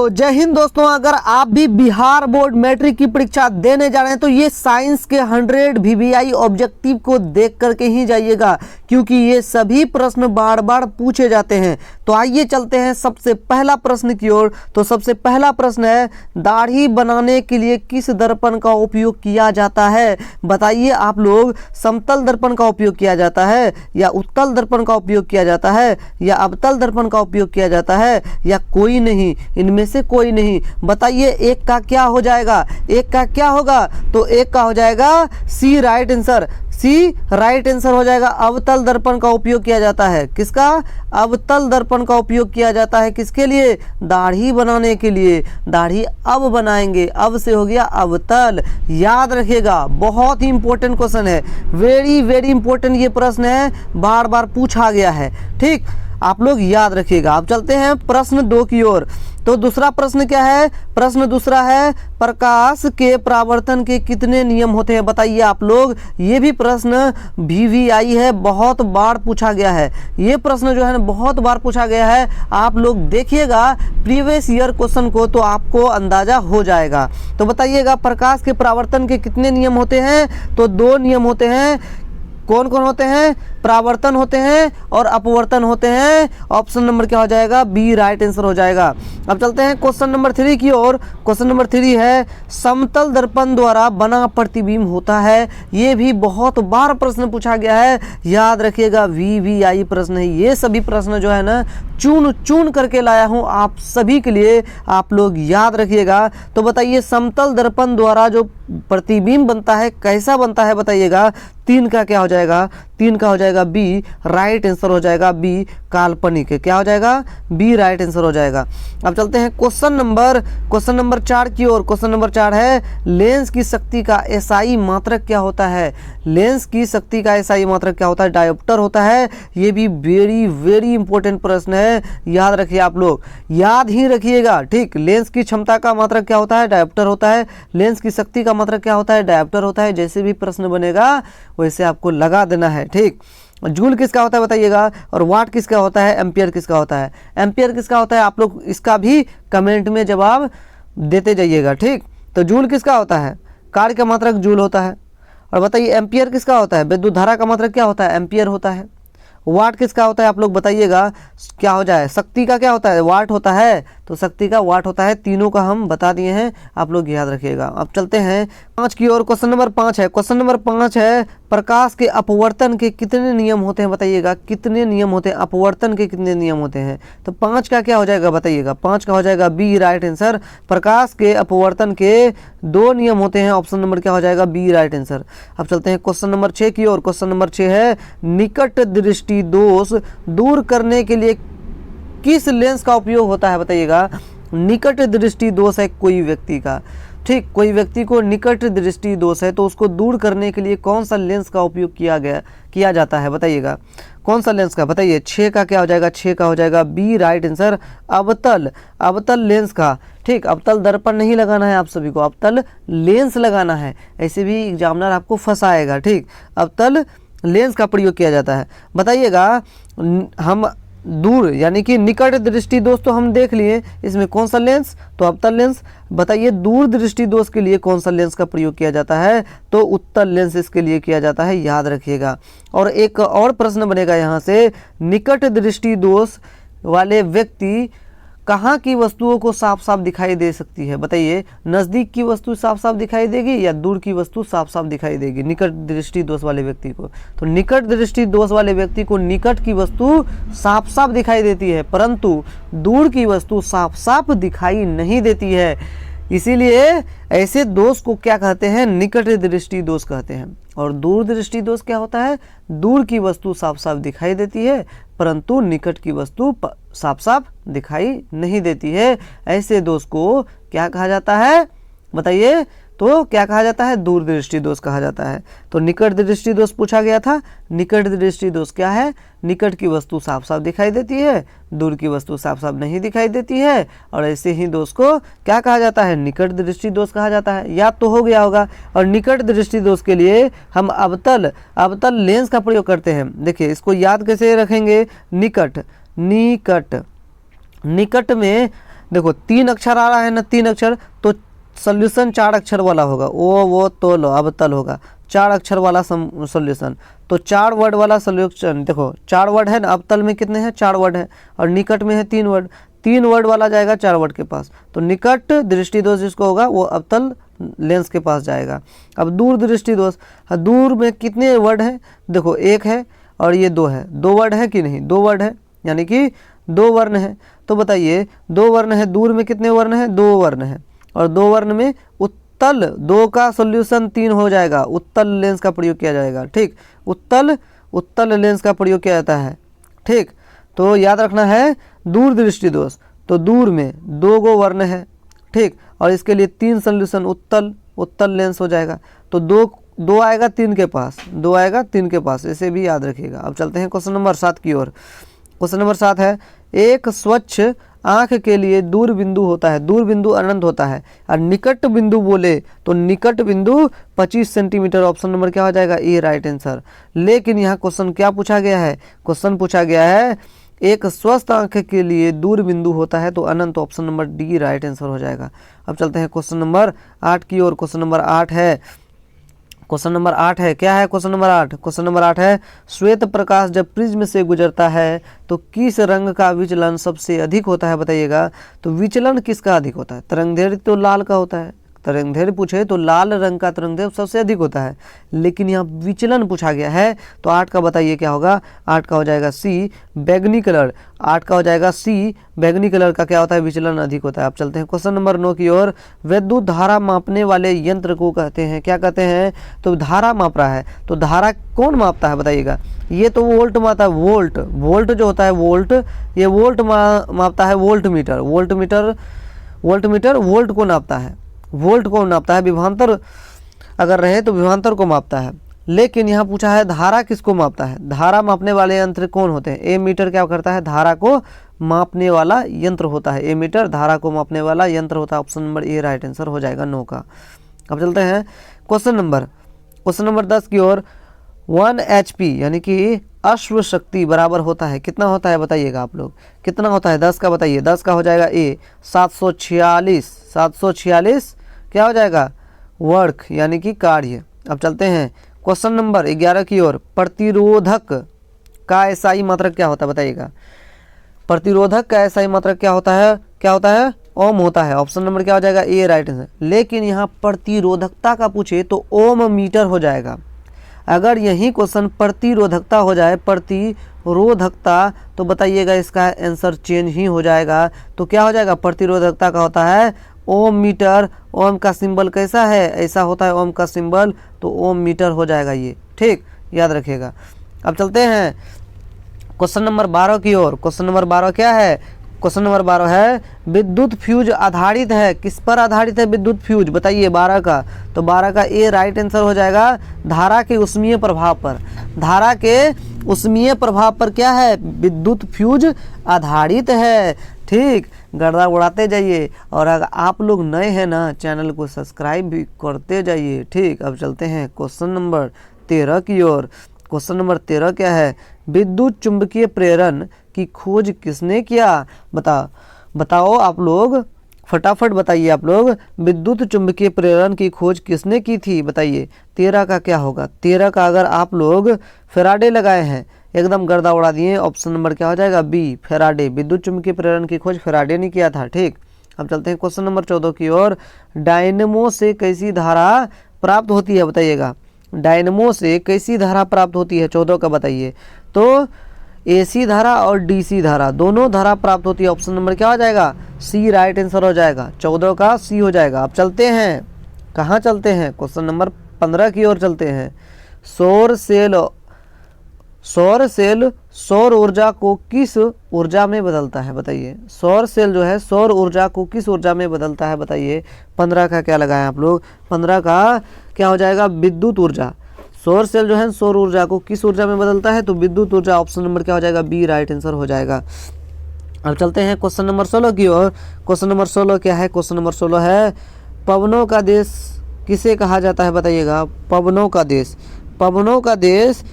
तो जय हिंद दोस्तों, अगर आप भी बिहार बोर्ड मैट्रिक की परीक्षा देने जा रहे हैं तो ये साइंस के 100 वीवीआई ऑब्जेक्टिव को देख करके ही जाइएगा, क्योंकि ये सभी प्रश्न बार बार पूछे जाते हैं। तो आइए चलते हैं सबसे पहला प्रश्न की ओर। तो सबसे पहला प्रश्न है, दाढ़ी बनाने के लिए किस दर्पण का उपयोग किया जाता है? बताइए आप लोग, समतल दर्पण का उपयोग किया जाता है या उत्तल दर्पण का उपयोग किया जाता है या अवतल दर्पण का उपयोग किया जाता है या कोई नहीं, इनमें से कोई नहीं। बताइए एक का क्या हो जाएगा? एक का क्या होगा? तो एक का हो जाएगा सी राइट आंसर। सी राइट आंसर हो जाएगा। अवतल दर्पण का उपयोग किया जाता है। किसका? अवतल दर्पण का उपयोग किया जाता है। किसके लिए? दाढ़ी बनाने के लिए। दाढ़ी अब बनाएंगे, अब से हो गया अवतल। याद रखिएगा, बहुत ही इंपॉर्टेंट क्वेश्चन है, वेरी वेरी इंपॉर्टेंट ये प्रश्न है, बार बार पूछा गया है। ठीक, आप लोग याद रखिएगा। अब चलते हैं प्रश्न 2 की ओर। तो दूसरा प्रश्न क्या है? प्रश्न दूसरा है, प्रकाश के परावर्तन के कितने नियम होते हैं? बताइए आप लोग। ये भी प्रश्न वीवीआई है, बहुत बार पूछा गया है। ये प्रश्न जो है ना बहुत बार पूछा गया है। आप लोग देखिएगा प्रीवियस ईयर क्वेश्चन को तो आपको अंदाजा हो जाएगा। तो बताइएगा प्रकाश के परावर्तन के कितने नियम होते हैं? तो 2 नियम होते हैं। कौन कौन होते हैं? परावर्तन होते हैं और अपवर्तन होते हैं। ऑप्शन नंबर क्या हो जाएगा? बी राइट आंसर हो जाएगा। अब चलते हैं क्वेश्चन नंबर 3 की ओर। क्वेश्चन नंबर 3 है, समतल दर्पण द्वारा बना प्रतिबिंब होता है। ये भी बहुत बार प्रश्न पूछा गया है, याद रखिएगा, वीवीआई प्रश्न है। ये सभी प्रश्न जो है ना चुन चुन करके लाया हूँ आप सभी के लिए, आप लोग याद रखिएगा। तो बताइए समतल दर्पण द्वारा जो प्रतिबिंब बनता है कैसा बनता है? बताइएगा। 3 का क्या हो जाएगा? 3 का हो जाएगा बी राइट आंसर हो जाएगा। बी काल्पनिक। क्या हो जाएगा? बी राइट आंसर हो जाएगा। अब चलते हैं क्वेश्चन नंबर 4 की ओर। क्वेश्चन नंबर 4 है, लेंस की शक्ति का एसआई मात्रक क्या होता है? लेंस की शक्ति का एसआई मात्रक क्या होता है? डायोप्टर होता है। ये भी वेरी वेरी इंपॉर्टेंट प्रश्न है, याद रखिए आप लोग, याद ही रखिएगा। ठीक, लेंस की क्षमता का मात्रक क्या होता है? डायोप्टर होता है। लेंस की शक्ति का मात्रक क्या होता है? डायोप्टर होता है। जैसे भी प्रश्न बनेगा वैसे आपको लगा देना है। ठीक, जूल किसका होता है बताइएगा, और वाट किसका होता है, एम्पियर किसका होता है? एम्पियर किसका होता है? आप लोग इसका भी कमेंट में जवाब देते जाइएगा। ठीक, तो जूल किसका होता है? कार्य का मात्रक जूल होता है। और बताइए एम्पियर किसका होता है? विद्युत धारा का मात्रक क्या होता है? एम्पियर होता है। वाट किसका होता है? आप लोग बताइएगा क्या हो जाए। शक्ति का क्या होता है? वाट होता है। तो शक्ति का वाट होता है। तीनों का हम बता दिए हैं, आप लोग याद रखिएगा। अब चलते हैं 5 की ओर। क्वेश्चन नंबर 5 है। क्वेश्चन नंबर 5 है, प्रकाश के अपवर्तन के कितने नियम होते हैं? बताइएगा कितने नियम होते हैं? अपवर्तन के कितने नियम होते हैं? तो 5 का क्या हो जाएगा? बताइएगा। 5 का हो जाएगा बी राइट आंसर। प्रकाश के अपवर्तन के 2 नियम होते हैं। ऑप्शन नंबर क्या हो जाएगा? B right answer. अब चलते हैं क्वेश्चन नंबर 6 की ओर। क्वेश्चन नंबर 6 है, निकट दृष्टि दोष दूर करने के लिए किस लेंस का उपयोग होता है? बताइएगा। निकट दृष्टि दोष है कोई व्यक्ति का। ठीक, कोई व्यक्ति को निकट दृष्टि दोष है तो उसको दूर करने के लिए कौन सा लेंस का उपयोग किया जाता है? बताइएगा कौन सा लेंस का? बताइए। 6 का क्या हो जाएगा? 6 का हो जाएगा बी राइट आंसर। अवतल लेंस का। ठीक, अवतल दर्पण नहीं लगाना है आप सभी को, अवतल लेंस लगाना है। ऐसे भी एग्जामिनर आपको फंसाएगा। ठीक, अवतल लेंस का प्रयोग किया जाता है। बताइएगा, हम दूर यानी कि निकट दृष्टि दोष तो हम देख लिए, इसमें कौन सा लेंस? तो अवतल लेंस। बताइए दूर दृष्टि दोष के लिए कौन सा लेंस का प्रयोग किया जाता है? तो उत्तल लेंस इसके लिए किया जाता है, याद रखिएगा। और एक और प्रश्न बनेगा यहाँ से, निकट दृष्टि दोष वाले व्यक्ति कहाँ की वस्तुओं को साफ साफ दिखाई दे सकती है? बताइए। नज़दीक की वस्तु साफ साफ दिखाई देगी या दूर की वस्तु साफ साफ दिखाई देगी निकट दृष्टि दोष वाले व्यक्ति को? तो निकट दृष्टि दोष वाले व्यक्ति को निकट की वस्तु साफ साफ दिखाई देती है, परंतु दूर की वस्तु साफ साफ दिखाई नहीं देती है। इसीलिए ऐसे दोष को क्या कहते हैं? निकट दृष्टि दोष कहते हैं। और दूर दृष्टि दोष क्या होता है? दूर की वस्तु साफ साफ दिखाई देती है परंतु निकट की वस्तु साफ साफ दिखाई नहीं देती है। ऐसे दोष को क्या कहा जाता है? बताइए। तो क्या कहा जाता है? दूरदृष्टि दोष कहा जाता है। तो निकट दृष्टि दोष पूछा गया था। निकट दृष्टि दोष क्या है? निकट की वस्तु साफ साफ दिखाई देती है, दूर की वस्तु साफ साफ नहीं दिखाई देती है, और ऐसे ही दोष को क्या कहा जाता है? निकट दृष्टि दोष कहा जाता है। याद तो हो गया होगा। और निकट दृष्टि दोष के लिए हम अवतल लेंस का प्रयोग करते हैं। देखिए इसको याद कैसे रखेंगे? निकट में देखो 3 अक्षर आ रहा है ना, 3 अक्षर, तो सोल्यूशन 4 अक्षर वाला होगा, वो तो लो अब तल होगा 4 अक्षर वाला सोल्यूशन। तो 4 वर्ड वाला सोल्यूशन, देखो 4 वर्ड है ना, अब तल में कितने हैं, 4 वर्ड है, और निकट में है 3 वर्ड, 3 वर्ड वाला जाएगा 4 वर्ड के पास, तो निकट दृष्टि दोष जिसको होगा वो अवतल लेंस के पास जाएगा। अब दूर दृष्टि दोष, दूर में कितने वर्ड हैं, देखो 1 है और ये 2 है, 2 वर्ड है कि नहीं, 2 वर्ड है, यानी कि 2 वर्ण है। तो बताइए 2 वर्ण है, दूर में कितने वर्ण है, 2 वर्ण है, और 2 वर्ण में उत्तल 2 का सॉल्यूशन 3 हो जाएगा, उत्तल लेंस का प्रयोग किया जाएगा। ठीक, उत्तल लेंस का प्रयोग किया जाता है। ठीक, तो याद रखना है दूर दृष्टि दोष, तो दूर में 2 गो वर्ण है। ठीक, और इसके लिए 3 सॉल्यूशन उत्तल लेंस हो जाएगा। तो 2 आएगा 3 के पास, 2 आएगा 3 के पास, इसे भी याद रखिएगा। अब चलते हैं क्वेश्चन नंबर 7 की ओर। क्वेश्चन नंबर 7 है, एक स्वच्छ आंख के लिए दूर बिंदु होता है, दूर बिंदु अनंत होता है, और निकट बिंदु बोले तो निकट बिंदु 25 सेंटीमीटर। ऑप्शन नंबर क्या हो जाएगा, ए राइट आंसर। लेकिन यहाँ क्वेश्चन क्या पूछा गया है, क्वेश्चन पूछा गया है एक स्वस्थ आंख के लिए दूर बिंदु होता है तो अनंत, option number D right answer हो जाएगा। अब चलते हैं क्वेश्चन नंबर 8 की ओर। क्वेश्चन नंबर 8 है, क्वेश्चन नंबर 8 है, क्या है क्वेश्चन नंबर 8, क्वेश्चन नंबर 8 है, श्वेत प्रकाश जब प्रिज्म से गुजरता है तो किस रंग का विचलन सबसे अधिक होता है, बताइएगा। तो विचलन किसका अधिक होता है, तरंगदैर्घ्य तो लाल का होता है, तरंगदैर्घ्य पूछे तो लाल रंग का तरंगदैर्घ्य सबसे अधिक होता है, लेकिन यहाँ विचलन पूछा गया है, तो 8 का बताइए क्या होगा, 8 का हो जाएगा सी बैगनी कलर, 8 का हो जाएगा सी बैगनी कलर का क्या होता है, विचलन अधिक होता है। अब चलते हैं क्वेश्चन नंबर 9 की ओर। विद्युत धारा मापने वाले यंत्र को कहते हैं, क्या कहते हैं, तो धारा माप रहा है, तो धारा कौन मापता है बताइएगा। ये तो वोल्ट मापता है, वोल्ट जो होता है वोल्ट, ये वोल्ट मापता है, वोल्ट मीटर वोल्ट को नापता है, वोल्ट को नापता है, विभवांतर अगर रहे तो विभवांतर को मापता है। लेकिन यहाँ पूछा है धारा किसको मापता है, धारा मापने वाले यंत्र कौन होते हैं, ए मीटर क्या करता है, धारा को मापने वाला यंत्र होता है, ए मीटर धारा को मापने वाला यंत्र होता है। Option number A right answer हो जाएगा 9 का। अब चलते हैं क्वेश्चन नंबर 10 की ओर। 1 HP यानी कि अश्व शक्ति बराबर होता है, कितना होता है बताइएगा आप लोग, कितना होता है, 10 का बताइए, 10 का हो जाएगा ए 746 क्या हो जाएगा, वर्क यानी कि कार्य। अब चलते हैं क्वेश्चन नंबर 11 की ओर। प्रतिरोधक का एसआई मात्रक क्या होता है बताइएगा, प्रतिरोधक का एसआई मात्रक क्या होता है, ओम होता है। ऑप्शन नंबर क्या हो जाएगा, ए राइट आंसर। लेकिन यहाँ प्रतिरोधकता का पूछे तो ओम मीटर हो जाएगा। अगर यही क्वेश्चन प्रतिरोधकता हो जाए, प्रतिरोधकता, तो बताइएगा इसका आंसर चेंज ही हो जाएगा। तो क्या हो जाएगा, प्रतिरोधकता का होता है ओम मीटर। ओम का सिंबल कैसा है, ऐसा होता है ओम का सिंबल, तो ओम मीटर हो जाएगा ये। ठीक, याद रखिएगा। अब चलते हैं क्वेश्चन नंबर 12 की ओर। क्वेश्चन नंबर 12 क्या है, क्वेश्चन नंबर 12 है, विद्युत फ्यूज आधारित है, किस पर आधारित है विद्युत फ्यूज बताइए 12 का। तो 12 का ए राइट आंसर हो जाएगा, धारा के उष्मीय प्रभाव पर, धारा के उष्मीय प्रभाव पर क्या है, विद्युत फ्यूज आधारित है। ठीक, गर्दा उड़ाते जाइए, और अगर आप लोग नए हैं ना चैनल को सब्सक्राइब भी करते जाइए। ठीक, अब चलते हैं क्वेश्चन नंबर 13 की ओर। क्वेश्चन नंबर 13 क्या है, विद्युत चुंबकीय प्रेरण की खोज किसने किया, बताओ आप लोग, फटाफट बताइए आप लोग, विद्युत चुंबकीय प्रेरण की खोज किसने की थी बताइए। 13 का क्या होगा, 13 का अगर आप लोग फैराडे लगाए हैं, एकदम गर्दा उड़ा दिए, ऑप्शन नंबर क्या हो जाएगा, बी फैराडे। विद्युत चुंबकीय प्रेरण की खोज फैराडे ने किया था। ठीक, अब चलते हैं क्वेश्चन नंबर 14 की ओर। डायनेमो से कैसी धारा प्राप्त होती है बताइएगा, डायनेमो से कैसी धारा प्राप्त होती है, 14 का बताइए। तो एसी धारा और डीसी धारा, दोनों धारा प्राप्त होती है। ऑप्शन नंबर क्या हो जाएगा, सी राइट आंसर हो जाएगा, 14 का सी हो जाएगा। अब चलते हैं, कहाँ चलते हैं, क्वेश्चन नंबर 15 की ओर चलते हैं। सौर सेल सौर ऊर्जा को किस ऊर्जा में बदलता है बताइए। सौर सेल जो है सौर ऊर्जा को किस ऊर्जा में बदलता है बताइए। 15 का क्या लगाएं आप लोग, 15 का क्या हो जाएगा, विद्युत ऊर्जा। सौर सेल जो है सौर ऊर्जा को किस ऊर्जा में बदलता है, तो विद्युत ऊर्जा। ऑप्शन नंबर क्या हो जाएगा, बी राइट आंसर हो जाएगा। अब चलते हैं क्वेश्चन नंबर 16 की ओर। क्वेश्चन नंबर 16 क्या है, क्वेश्चन नंबर 16 है, पवनों का देश किसे कहा जाता है बताइएगा। पवनों का देश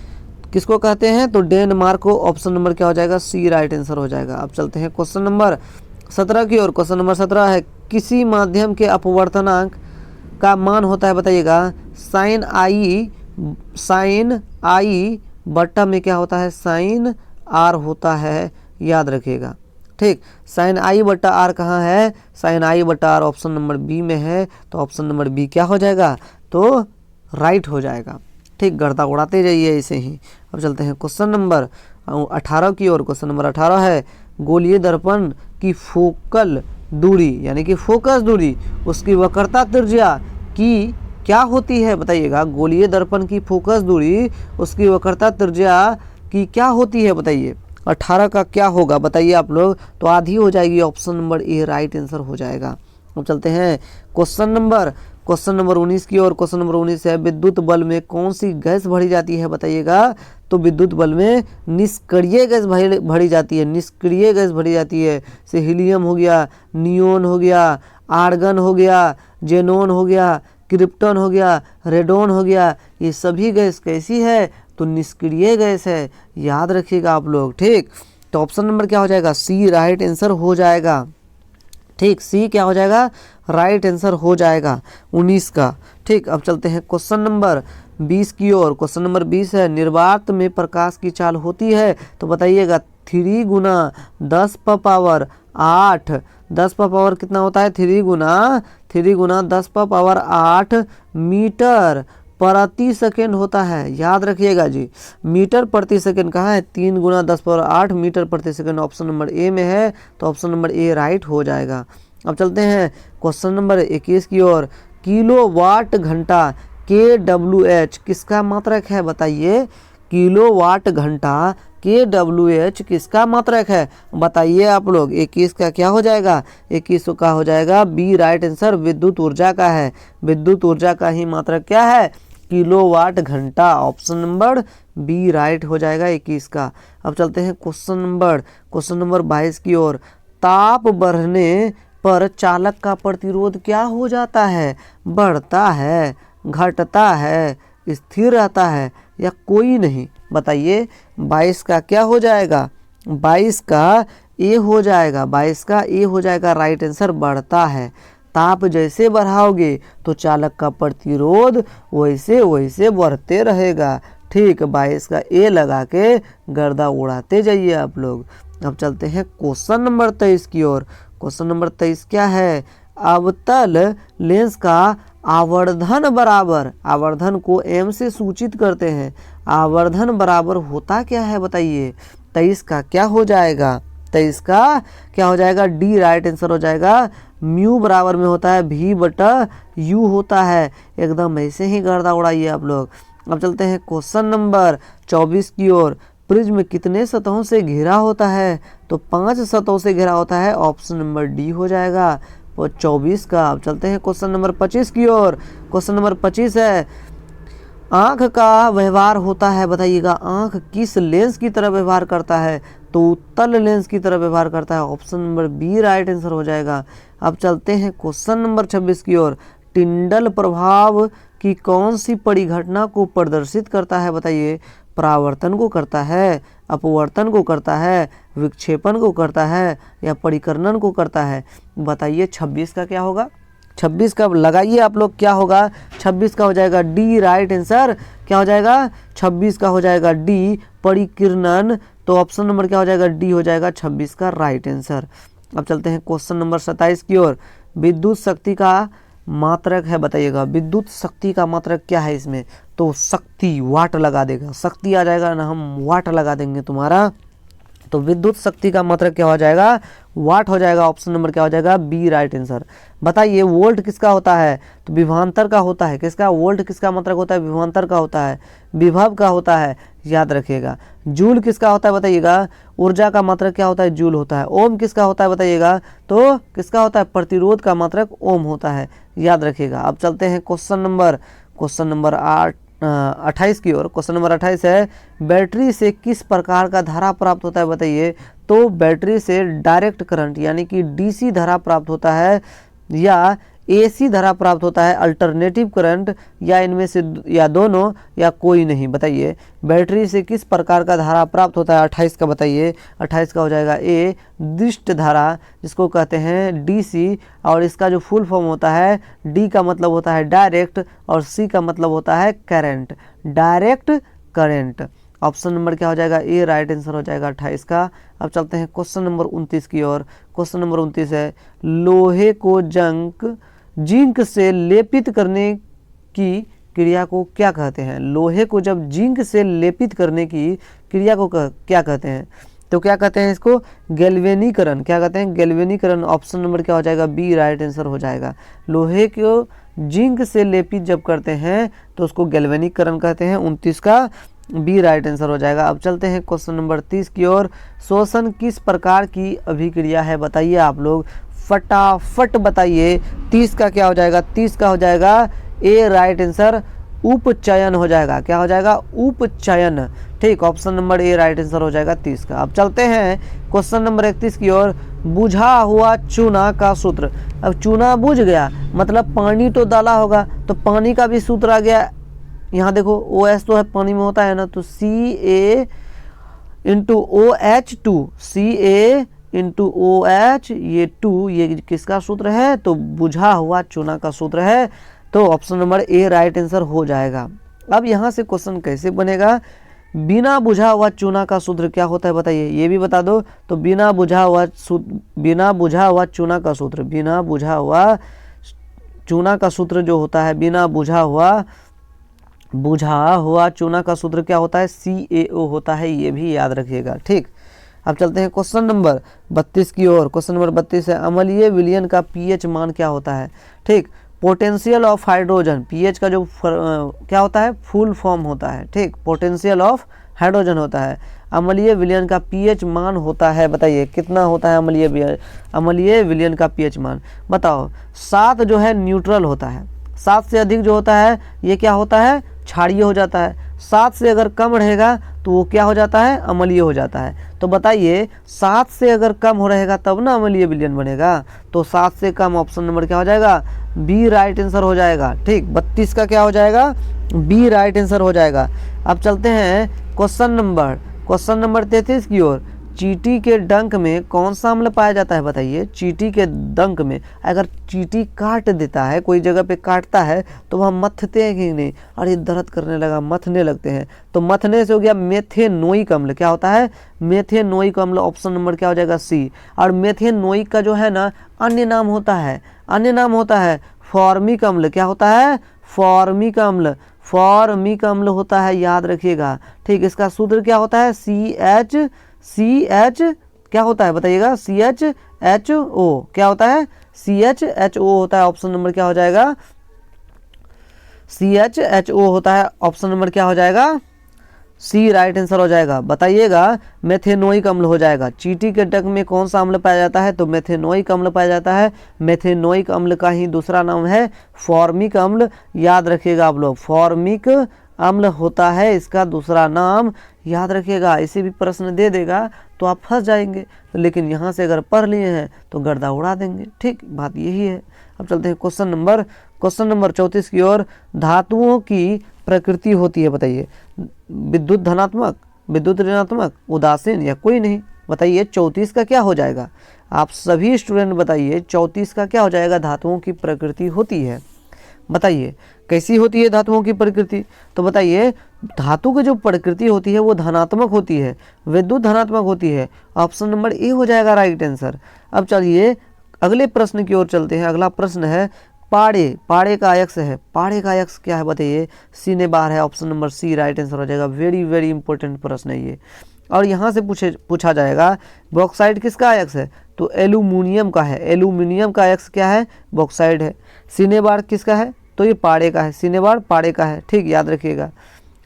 किसको कहते हैं, तो डेनमार्क को। ऑप्शन नंबर क्या हो जाएगा, सी राइट आंसर हो जाएगा। अब चलते हैं क्वेश्चन नंबर 17 की ओर। क्वेश्चन नंबर 17 है, किसी माध्यम के अपवर्तनांक का मान होता है, बताइएगा साइन आई बट्टा में क्या होता है, साइन आर होता है, याद रखिएगा। ठीक, साइन आई बट्टा आर कहाँ है, साइन आई बट्टा आर ऑप्शन नंबर बी में है, तो ऑप्शन नंबर बी क्या हो जाएगा, तो राइट हो जाएगा। ठीक, गर्दा उड़ाते जाइए ऐसे ही। अब चलते हैं क्वेश्चन नंबर 18 की ओर। क्वेश्चन नंबर 18 है, गोलीय दर्पण की फोकल दूरी यानी कि फोकस दूरी, उसकी वक्रता त्रिज्या की क्या होती है, बताइएगा। गोलीय दर्पण की फोकस दूरी, उसकी वक्रता त्रिज्या की क्या होती है, बताइए। 18 का क्या होगा बताइए आप लोग, तो आधी हो जाएगी, option number A right answer हो जाएगा। अब चलते हैं क्वेश्चन नंबर 19 की ओर। क्वेश्चन नंबर 19 है, विद्युत बल्ब में कौन सी गैस भरी जाती है, बताइएगा। तो विद्युत बल्ब में निष्क्रिय गैस भरी जाती है, निष्क्रिय गैस भरी जाती है। से हीलियम हो गया, नियोन हो गया, आर्गन हो गया, जेनोन हो गया, क्रिप्टन हो गया, रेडोन हो गया, ये सभी गैस कैसी है, तो निष्क्रिय गैस है, याद रखिएगा आप लोग। ठीक, तो ऑप्शन नंबर क्या हो जाएगा, सी राइट आंसर हो जाएगा। ठीक, सी क्या हो जाएगा, राइट आंसर हो जाएगा 19 का। ठीक, अब चलते हैं क्वेश्चन नंबर 20 की ओर। क्वेश्चन नंबर 20 है, निर्वात में प्रकाश की चाल होती है, तो बताइएगा 3 गुना 10 पर पावर 8, 10 पर पावर कितना होता है, 3 गुना 10 पर पावर 8 मीटर प्रति सेकेंड होता है, याद रखिएगा जी। मीटर प्रति सेकेंड कहाँ है, 3 गुना 10 पर 8 मीटर प्रति सेकेंड ऑप्शन नंबर ए में है, तो ऑप्शन नंबर ए राइट हो जाएगा। अब चलते हैं क्वेश्चन नंबर 21 की ओर। किलोवाट घंटा KWH किसका मात्रक है, बताइए। किलोवाट घंटा KWH किसका मात्रक है, बताइए आप लोग। 21 का क्या हो जाएगा, 21 का हो जाएगा बी राइट आंसर, विद्युत ऊर्जा का है। विद्युत ऊर्जा का ही मात्रक क्या है, किलोवाट घंटा, ऑप्शन नंबर बी राइट हो जाएगा 21 का। अब चलते हैं क्वेश्चन नंबर 22 की ओर। ताप बढ़ने पर चालक का प्रतिरोध क्या हो जाता है, बढ़ता है, घटता है, स्थिर रहता है, या कोई नहीं, बताइए। 22 का क्या हो जाएगा, 22 का ए हो जाएगा, 22 का ए हो जाएगा राइट आंसर, बढ़ता है। ताप जैसे बढ़ाओगे तो चालक का प्रतिरोध वैसे वैसे बढ़ते रहेगा। ठीक, 22 का ए लगा के गर्दा उड़ाते जाइए आप लोग। अब चलते हैं क्वेश्चन नंबर 23 की ओर। क्वेश्चन नंबर 23 क्या है, अवतल लेंस का आवर्धन बराबर, आवर्धन को एम से सूचित करते हैं, आवर्धन बराबर होता क्या है, बताइए। 23 का क्या हो जाएगा, 23 का क्या हो जाएगा, डी राइट आंसर हो जाएगा। म्यू बराबर में होता है भी बटा यू होता है, एकदम ऐसे ही गर्दा उड़ाइए आप लोग। अब चलते हैं क्वेश्चन नंबर 24 की ओर। प्रिज्म कितने सतहों से घिरा होता है, तो 5 सतहों से घिरा होता है, ऑप्शन नंबर डी हो जाएगा वो 24 का। अब चलते हैं क्वेश्चन नंबर 25 की ओर। क्वेश्चन नंबर 25 है, आंख का व्यवहार होता है, बताइएगा। आंख किस लेंस की तरह व्यवहार करता है, तो उत्तल लेंस की तरह व्यवहार करता है, option number B right answer हो जाएगा। अब चलते हैं क्वेश्चन नंबर 26 की ओर। टिंडल प्रभाव की कौन सी परिघटना को प्रदर्शित करता है, बताइए। परावर्तन को करता है, अपवर्तन को करता है, विक्षेपण को करता है, या परिकर्णन को करता है, बताइए। 26 का क्या होगा, 26 का लगाइए आप लोग, क्या होगा। 26 का हो जाएगा डी राइट आंसर, क्या हो जाएगा, 26 का हो जाएगा डी परिकीर्णन, तो ऑप्शन नंबर क्या हो जाएगा, डी हो जाएगा 26 का राइट आंसर। अब चलते हैं क्वेश्चन नंबर 27 की ओर। विद्युत शक्ति का मात्रक है, बताइएगा। विद्युत शक्ति का मात्रक क्या है इसमें, तो शक्ति वाट लगा देगा, शक्ति आ जाएगा ना, हम वाट लगा देंगे तुम्हारा, तो विद्युत शक्ति का मात्रक क्या हो जाएगा, वाट हो जाएगा, ऑप्शन नंबर क्या हो जाएगा, बी राइट आंसर। बताइए वोल्ट किसका होता है, तो विभवांतर का होता है, किसका, वोल्ट किसका मात्रक होता है, विभवांतर का होता है, विभव का होता है, याद रखिएगा। जूल किसका होता है, बताइएगा। ऊर्जा का मात्रक क्या होता है, जूल होता है। ओम किसका होता है, बताइएगा। तो किसका होता है, प्रतिरोध का मात्रक ओम होता है, याद रखिएगा। अब चलते हैं क्वेश्चन नंबर 28 की ओर। क्वेश्चन नंबर 28 है, बैटरी से किस प्रकार का धारा प्राप्त होता है, बताइए। तो बैटरी से डायरेक्ट करंट यानी कि डीसी धारा प्राप्त होता है, या AC धारा प्राप्त होता है, अल्टरनेटिव करंट, या इनमें से या दोनों, या कोई नहीं। बताइए बैटरी से किस प्रकार का धारा प्राप्त होता है? 28 का बताइए। 28 का हो जाएगा ए, दृष्ट धारा, जिसको कहते हैं DC, और इसका जो फुल फॉर्म होता है, D का मतलब होता है डायरेक्ट और C का मतलब होता है current, direct current. Option number क्या हो जाएगा? ए राइट आंसर हो जाएगा 28 का। अब चलते हैं क्वेश्चन नंबर 29 की ओर। क्वेश्चन नंबर 29 है, लोहे को जिंक से लेपित करने की क्रिया को क्या कहते हैं? लोहे को जब जिंक से लेपित करने की क्रिया को क्या कहते हैं? तो क्या कहते हैं इसको? गैल्वेनीकरण। क्या कहते हैं? गैल्वेनीकरण। ऑप्शन नंबर क्या हो जाएगा? बी राइट आंसर हो जाएगा। लोहे को जिंक से लेपित जब करते हैं तो उसको गैल्वेनीकरण कहते हैं। 29 का बी राइट आंसर हो जाएगा। अब चलते हैं क्वेश्चन नंबर 30 की ओर। शोषण किस प्रकार की अभिक्रिया है? बताइए आप लोग, फटाफट बताइए। 30 का क्या हो जाएगा? 30 का हो जाएगा ए राइट आंसर, उपचयन हो जाएगा। क्या हो जाएगा? उपचयन। ठीक, option number A right answer हो जाएगा 30 का। अब चलते हैं क्वेश्चन नंबर 31 की ओर। बुझा हुआ चूना का सूत्र। अब चूना बुझ गया मतलब पानी तो डाला होगा, तो पानी का भी सूत्र आ गया। यहाँ देखो OH तो है, पानी में होता है ना, तो Ca into OH2, Ca into OH, ये 2, ये किसका सूत्र है? तो बुझा हुआ चूना का सूत्र है। तो option number A right answer हो जाएगा। अब यहाँ से क्वेश्चन कैसे बनेगा? बिना बुझा हुआ चूना का सूत्र क्या होता है बताइए, ये भी बता दो। तो बिना बुझा हुआ चूना का सूत्र, बिना बुझा हुआ चूना का सूत्र जो होता है, बिना बुझा हुआ चूना का सूत्र क्या होता है? CaO होता है, ये भी याद रखिएगा। ठीक, अब चलते हैं क्वेश्चन नंबर 32 की ओर। क्वेश्चन नंबर 32 है, अम्लीय विलयन का pH मान क्या होता है? ठीक, पोटेंशियल ऑफ हाइड्रोजन। pH का जो क्या होता है? फुल फॉर्म होता है। ठीक, पोटेंशियल ऑफ हाइड्रोजन होता है। अम्लीय विलयन का pH मान होता है, बताइए कितना होता है अम्लीय विलयन का pH मान? बताओ। 7 जो है न्यूट्रल होता है, 7 से अधिक जो होता है ये क्या होता है? क्षारीय हो जाता है। 7 से अगर कम रहेगा तो वो क्या हो जाता है? अम्लीय हो जाता है। तो बताइए 7 से अगर कम हो रहेगा तब ना अम्लीय विलयन बनेगा। तो 7 से कम, ऑप्शन नंबर क्या हो जाएगा? बी राइट आंसर हो जाएगा। ठीक, 32 का क्या हो जाएगा? बी राइट आंसर हो जाएगा। अब चलते हैं क्वेश्चन नंबर 33 की ओर। चींटी के डंक में कौन सा अम्ल पाया जाता है? बताइए। चींटी के डंक में अगर चींटी काट देता है, कोई जगह पे काटता है, तो वह मथते हैं कि नहीं? अरे दर्द करने लगा, मथने लगते हैं। तो मथने से हो गया मेथेनोइक अम्ल। क्या होता है? मेथेनोइक अम्ल। ऑप्शन नंबर क्या हो जाएगा? सी। और मेथेनोइक का जो है ना अन्य नाम होता है फॉर्मिक अम्ल। क्या होता है? फॉर्मिक अम्ल होता है, याद रखिएगा। ठीक, इसका सूत्र क्या होता है? CH क्या होता है बताइएगा? CHHO। क्या होता है? CHHO होता है। ऑप्शन नंबर क्या हो जाएगा? CHHO होता है। ऑप्शन नंबर क्या हो जाएगा? सी राइट आंसर हो जाएगा। बताइएगा, मेथेनोइक अम्ल हो जाएगा। चींटी के डंक में कौन सा अम्ल पाया जाता है? तो मेथेनोइक अम्ल पाया जाता है। मेथेनोइक अम्ल का ही दूसरा नाम है फॉर्मिक अम्ल। याद रखिएगा आप लोग, फॉर्मिक अम्ल होता है इसका दूसरा नाम, याद रखिएगा। इसे भी प्रश्न दे देगा तो आप फंस जाएंगे, लेकिन यहाँ से अगर पढ़ लिए हैं तो गर्दा उड़ा देंगे। ठीक, बात यही है। अब चलते हैं क्वेश्चन नंबर 34 की ओर। धातुओं की प्रकृति होती है, बताइए। विद्युत धनात्मक, विद्युत ऋणात्मक, उदासीन, या कोई नहीं? बताइए 34 का क्या हो जाएगा? आप सभी स्टूडेंट बताइए 34 का क्या हो जाएगा? धातुओं की प्रकृति होती है। बताइए कैसी होती है धातुओं की प्रकृति? तो बताइए, धातु की जो प्रकृति होती है वो धनात्मक होती है, विद्युत धनात्मक होती है। ऑप्शन नंबर ए हो जाएगा राइट आंसर। अब चलिए अगले प्रश्न की ओर चलते हैं। अगला प्रश्न है, पाड़े का अयस्क है। पाड़े का अयस्क क्या है बताइए? सिनेबार है। Option number C right answer हो जाएगा। वेरी वेरी इंपॉर्टेंट प्रश्न है ये। और यहाँ से पूछा जाएगा, बॉक्साइट किसका अयस्क है? तो एल्यूमिनियम का है। एल्यूमिनियम का अयस्क क्या है? बॉक्साइट है। सिनेबार किसका है? तो ये पाड़े का है। सिनेबार पाड़े का है। ठीक, याद रखिएगा।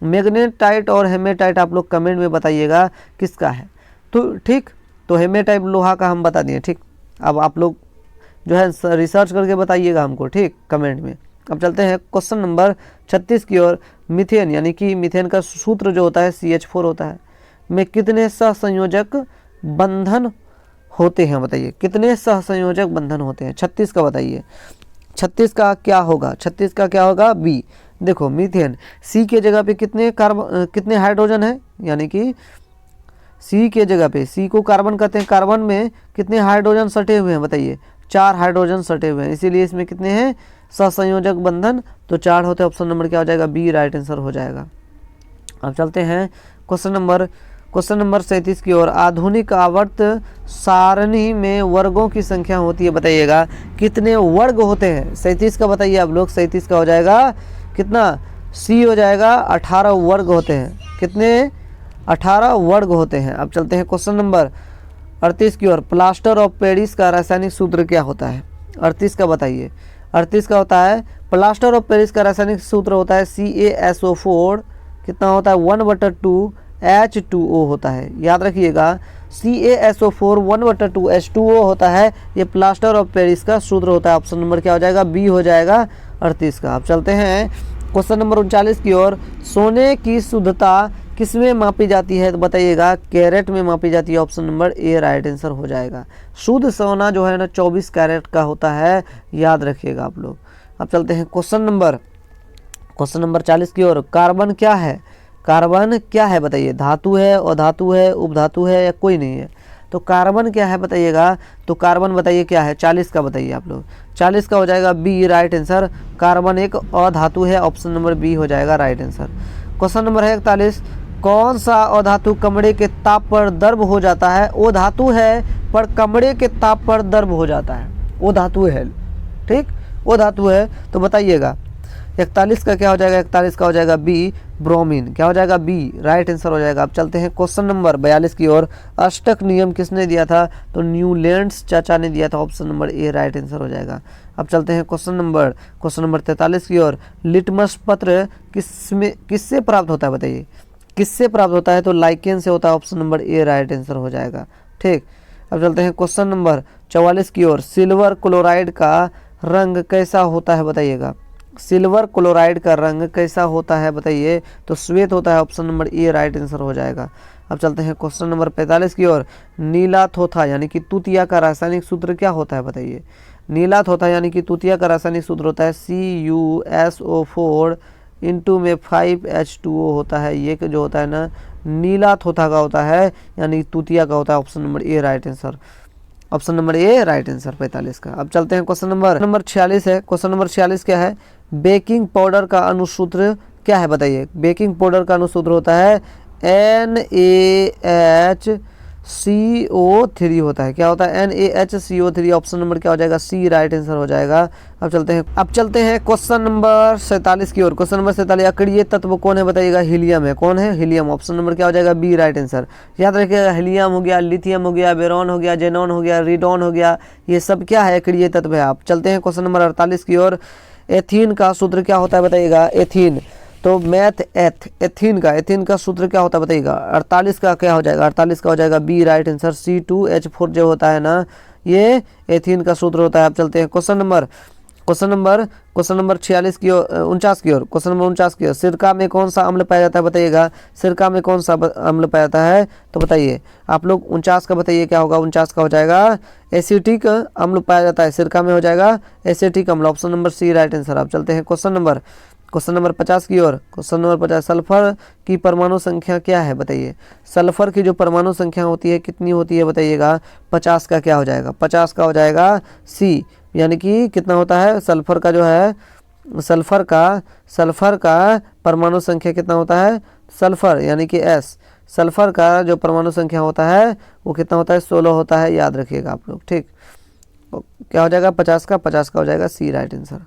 मैग्नेटाइट और हेमेटाइट आप लोग कमेंट में बताइएगा किसका है। तो ठीक, तो हेमेटाइट लोहा का हम बता दिए। ठीक, अब आप लोग जो है रिसर्च करके बताइएगा हमको, ठीक, कमेंट में। अब चलते हैं क्वेश्चन नंबर 36 की ओर। मीथेन, यानी कि मीथेन का सूत्र जो होता है CH4 होता है, में कितने सहसंयोजक बंधन होते हैं? बताइए कितने सहसंयोजक बंधन होते हैं? 36 का बताइए। 36 का क्या होगा, 36 का क्या होगा, बी। देखो मीथेन, सी के जगह पे कितने हाइड्रोजन है, यानी कि सी के जगह पे, सी को कार्बन कहते हैं, कार्बन में कितने हाइड्रोजन सटे हुए हैं बताइए, 4 हाइड्रोजन सटे हुए हैं, इसीलिए इसमें कितने हैं, सहसंयोजक बंधन, तो 4 होते हैं। ऑप्शन नंबर क्या हो जाएगा, बी राइट आंसर हो जाएगा। अब चलते हैं क्वेश्चन नंबर 37 की ओर। आधुनिक आवर्त सारणी में वर्गों की संख्या होती है, बताइएगा कितने वर्ग होते हैं। 37 का बताइए आप लोग, 37 का हो जाएगा कितना, सी हो जाएगा 18 वर्ग होते हैं। कितने, 18 वर्ग होते हैं। अब चलते हैं क्वेश्चन नंबर 38 की ओर। प्लास्टर ऑफ पेरिस का रासायनिक सूत्र क्या होता है, 38 का बताइए। 38 का होता है, प्लास्टर ऑफ पेरिस का रासायनिक सूत्र होता है CaSO4, कितना होता है, 1/2 H2O होता है। याद रखिएगा CaSO4 1/2 H2O होता है, ये प्लास्टर ऑफ पेरिस का सूत्र होता है। ऑप्शन नंबर क्या हो जाएगा, बी हो जाएगा 38 का। अब चलते हैं क्वेश्चन नंबर 39 की ओर। सोने की शुद्धता किसमें मापी जाती है, तो बताइएगा कैरेट में मापी जाती है। Option number A right answer हो जाएगा। शुद्ध सोना जो है ना 24 कैरेट का होता है, याद रखिएगा आप लोग। अब चलते हैं क्वेश्चन नंबर 40 की ओर। कार्बन क्या है, कार्बन क्या है बताइए, धातु है, अधातु है, उपधातु है, या कोई नहीं है। तो कार्बन क्या है बताइएगा, तो कार्बन बताइए क्या है, 40 का बताइए आप लोग। 40 का हो जाएगा बी राइट आंसर। कार्बन एक अधातु है, ऑप्शन नंबर बी हो जाएगा राइट आंसर। क्वेश्चन नंबर है 41। कौन सा अधातु कमरे के ताप पर द्रव हो जाता है, वो धातु है पर कमरे के ताप पर द्रव हो जाता है, वो धातु है, ठीक, वो धातु है। तो बताइएगा 41 का क्या हो जाएगा, 41 का हो जाएगा बी ब्रोमीन, क्या हो जाएगा, बी राइट आंसर हो जाएगा। अब चलते हैं क्वेश्चन नंबर 42 की ओर। अष्टक नियम किसने दिया था, तो न्यूलैंड्स चाचा ने दिया था। Option number A right answer हो जाएगा। अब चलते हैं क्वेश्चन नंबर 43 की ओर। लिटमस पत्र किससे प्राप्त होता है बताइए, किससे प्राप्त होता है, तो लाइकेन से होता है। Option number A right answer हो जाएगा, ठीक। अब चलते हैं क्वेश्चन नंबर 44 की ओर। सिल्वर क्लोराइड का रंग कैसा होता है बताइएगा, सिल्वर क्लोराइड का रंग कैसा होता है बताइए, तो श्वेत होता है। Option number A right answer हो जाएगा। अब चलते हैं क्वेश्चन नंबर 45 की ओर। नीला थोथा यानी कि तूतिया का रासायनिक सूत्र क्या होता है बताइए। नीला थोथा यानी कि तूतिया का रासायनिक सूत्र होता है CuSO4 इंटू में 5H2O होता है। ये जो होता है ना नीला थोथा का होता है, यानी तूतिया का होता है। Option number A right answer, option number A right answer 45 का। अब चलते हैं क्वेश्चन नंबर 46 है। क्वेश्चन नंबर 46 क्या है, बेकिंग पाउडर का अनुसूत्र क्या है बताइए। बेकिंग पाउडर का अनुसूत्र होता है NaHCO3 होता है, क्या होता है, NaHCO3। ऑप्शन नंबर क्या हो जाएगा, सी राइट आंसर हो जाएगा। अब चलते हैं क्वेश्चन नंबर 47 की ओर। Question number 47। अक्रिय तत्व कौन है बताइएगा, हीलियम है। कौन है, हीलियम। ऑप्शन नंबर क्या हो जाएगा, बी राइट आंसर। याद रखिएगा हीलियम हो गया, लिथियम हो गया, बेरॉन हो गया, जेनॉन हो गया, रेडॉन हो गया, ये सब क्या है, अक्रिय तत्व है। आप चलते हैं क्वेश्चन नंबर 48 की ओर। एथीन का सूत्र क्या होता है बताइएगा, एथीन, तो एथीन का सूत्र क्या होता है बताइएगा। 48 का क्या हो जाएगा, 48 का हो जाएगा बी राइट आंसर। C2H4 जो होता है ना, ये एथीन का सूत्र होता है। आप चलते हैं क्वेश्चन नंबर 46 की ओर, 49 की ओर। क्वेश्चन नंबर 49 की ओर। सिरका में कौन सा अम्ल पाया जाता है बताइएगा, सिरका में कौन सा अम्ल पाया जाता है, तो बताइए आप लोग। 49 का बताइए क्या होगा, 49 का हो जाएगा एसिटिक अम्ल पाया जाता है, सिरका में हो जाएगा एसिटिक अम्ल। Option number C right answer. आप चलते हैं क्वेश्चन नंबर 50 की ओर। Question number 50। सल्फर की परमाणु संख्या क्या है बताइए। सल्फर की जो परमाणु संख्या होती है कितनी होती है बताइएगा। 50 का क्या हो जाएगा, 50 का हो जाएगा सी, यानी कि कितना होता है सल्फर का जो है, सल्फर का परमाणु संख्या कितना होता है, सल्फर यानी कि S, सल्फर का जो परमाणु संख्या होता है वो कितना होता है, 16 होता है। याद रखिएगा आप लोग, ठीक। क्या हो जाएगा 50 का हो जाएगा सी राइट आंसर।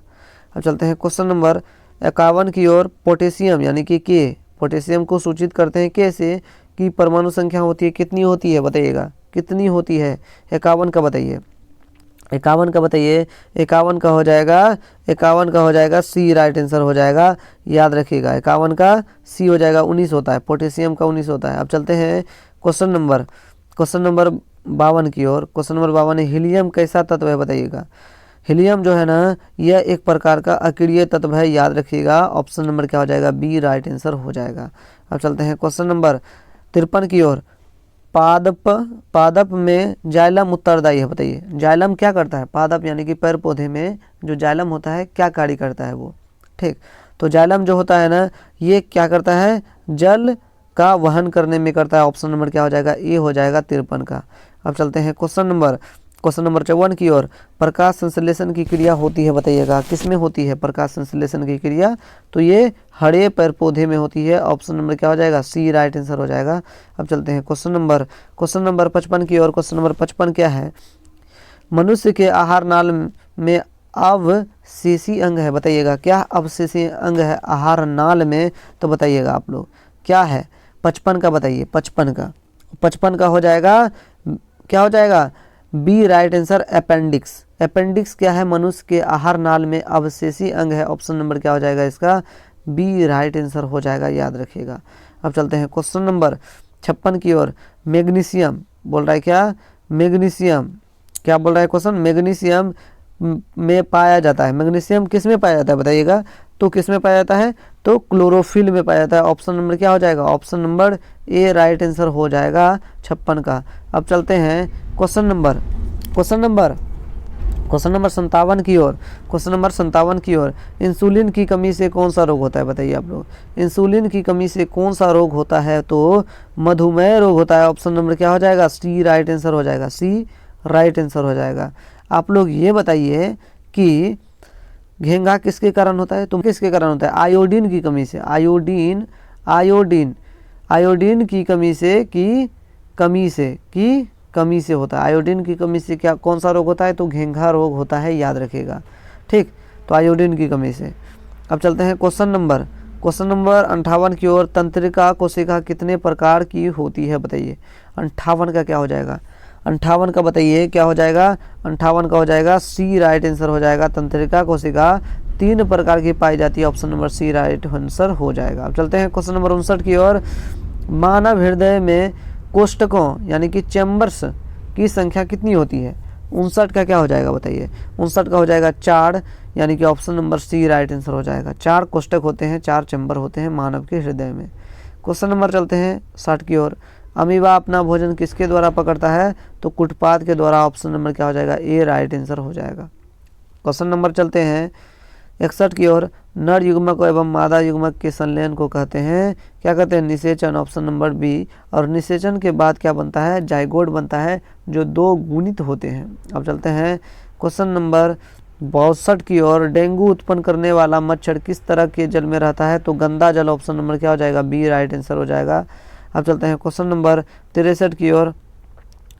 अब चलते हैं क्वेश्चन नंबर 51 की ओर। पोटेशियम यानी कि के, पोटेशियम को सूचित करते हैं के से, की परमाणु संख्या होती है कितनी होती है बताइएगा, कितनी होती है। 51 का बताइए, 51 का बताइए। 51 का हो जाएगा सी राइट आंसर हो जाएगा। याद रखिएगा 51 का सी हो जाएगा, 19 होता है, पोटेशियम का 19 होता है। अब चलते हैं क्वेश्चन नंबर 52 की ओर। क्वेश्चन नंबर 52 है, हीलियम कैसा तत्व है बताइएगा। हीलियम जो है ना, यह एक प्रकार का अक्रिय तत्व है। याद रखिएगा ऑप्शन नंबर क्या हो जाएगा, बी राइट आंसर हो जाएगा। अब चलते हैं क्वेश्चन नंबर 53 की ओर। पादप में जाइलम उत्तरदायी है। बताइए जाइलम क्या करता है, पादप यानी कि पेड़ पौधे में जो जाइलम होता है क्या कार्य करता है वो, ठीक। तो जाइलम जो होता है ना ये क्या करता है, जल का वहन करने में करता है। ऑप्शन नंबर क्या हो जाएगा, ए हो जाएगा 53 का। अब चलते हैं क्वेश्चन नंबर 54 की ओर। प्रकाश संश्लेषण की क्रिया होती है, बताइएगा किस में होती है प्रकाश संश्लेषण की क्रिया, तो ये हरे पेड़ पौधे में होती है। ऑप्शन नंबर क्या हो जाएगा, सी राइट आंसर हो जाएगा। अब चलते हैं क्वेश्चन नंबर 55 की ओर। क्वेश्चन नंबर 55 क्या है, मनुष्य के आहार नाल में अवशेषी अंग है, बताइएगा क्या अवशेषी अंग है आहार नाल में, तो बताइएगा आप लोग क्या है 55 का, बताइए 55 का हो जाएगा, क्या हो जाएगा, B right answer appendix. Appendix क्या है, मनुष्य के आहार नाल में अवशेषी अंग है। ऑप्शन नंबर क्या हो जाएगा इसका, बी राइट आंसर हो जाएगा, याद रखिएगा। अब चलते हैं क्वेश्चन नंबर 56 की ओर। मैग्नीशियम बोल रहा है क्या, मैग्नीशियम क्या बोल रहा है क्वेश्चन, मैग्नीशियम में पाया जाता है। मैग्नीशियम किस में पाया जाता है बताइएगा, तो किस में पाया जाता है, तो क्लोरोफिल में पाया जाता है। ऑप्शन नंबर क्या हो जाएगा, option number A right answer हो जाएगा 56 का। अब चलते हैं क्वेश्चन नंबर 57 की ओर। क्वेश्चन नंबर 57 की ओर। इंसुलिन की कमी से कौन सा रोग होता है, बताइए आप लोग, इंसुलिन की कमी से कौन सा रोग होता है, तो मधुमेह रोग होता है। ऑप्शन नंबर क्या हो जाएगा, सी राइट आंसर हो जाएगा, सी राइट आंसर हो जाएगा। आप लोग ये बताइए कि घेंघा किसके कारण होता है, तो किसके कारण होता है, आयोडीन की कमी से। आयोडीन की कमी से होता है। आयोडीन की कमी से क्या कौन सा रोग होता है, तो घेंघा रोग होता है, याद रखिएगा, ठीक। तो आयोडीन की कमी से। अब चलते हैं क्वेश्चन नंबर 58 की ओर। तंत्रिका कोशिका कितने प्रकार की होती है, बताइए 58 का क्या हो जाएगा, 58 का बताइए क्या हो जाएगा, 58 का हो जाएगा सी राइट आंसर हो जाएगा। तंत्रिका कोशिका 3 प्रकार की पाई जाती है। Option number C right answer हो जाएगा। अब चलते हैं क्वेश्चन नंबर 59 की ओर। मानव हृदय में कोष्ठकों यानी कि चैम्बर्स की संख्या कितनी होती है, 59 का क्या हो जाएगा बताइए, 59 का हो जाएगा 4, यानी कि option number C right answer हो जाएगा। 4 कोष्ठक होते हैं, 4 चैम्बर होते हैं मानव के हृदय में। क्वेश्चन नंबर चलते हैं 60 की ओर। अमीबा अपना भोजन किसके द्वारा पकड़ता है, तो कुटपाद के द्वारा। ऑप्शन नंबर क्या हो जाएगा, ए राइट आंसर हो जाएगा। क्वेश्चन नंबर चलते हैं 61 की ओर। नर युग्मक एवं मादा युग्मक के संलयन को कहते हैं, क्या कहते हैं, निषेचन। Option number B. और निषेचन के बाद क्या बनता है, जाइगोट बनता है, जो 2 गुणित होते हैं। अब चलते हैं क्वेश्चन नंबर 62 की ओर। डेंगू उत्पन्न करने वाला मच्छर किस तरह के जल में रहता है, तो गंदा जल। ऑप्शन नंबर क्या हो जाएगा, बी राइट आंसर हो जाएगा। अब चलते हैं क्वेश्चन नंबर 63 की ओर।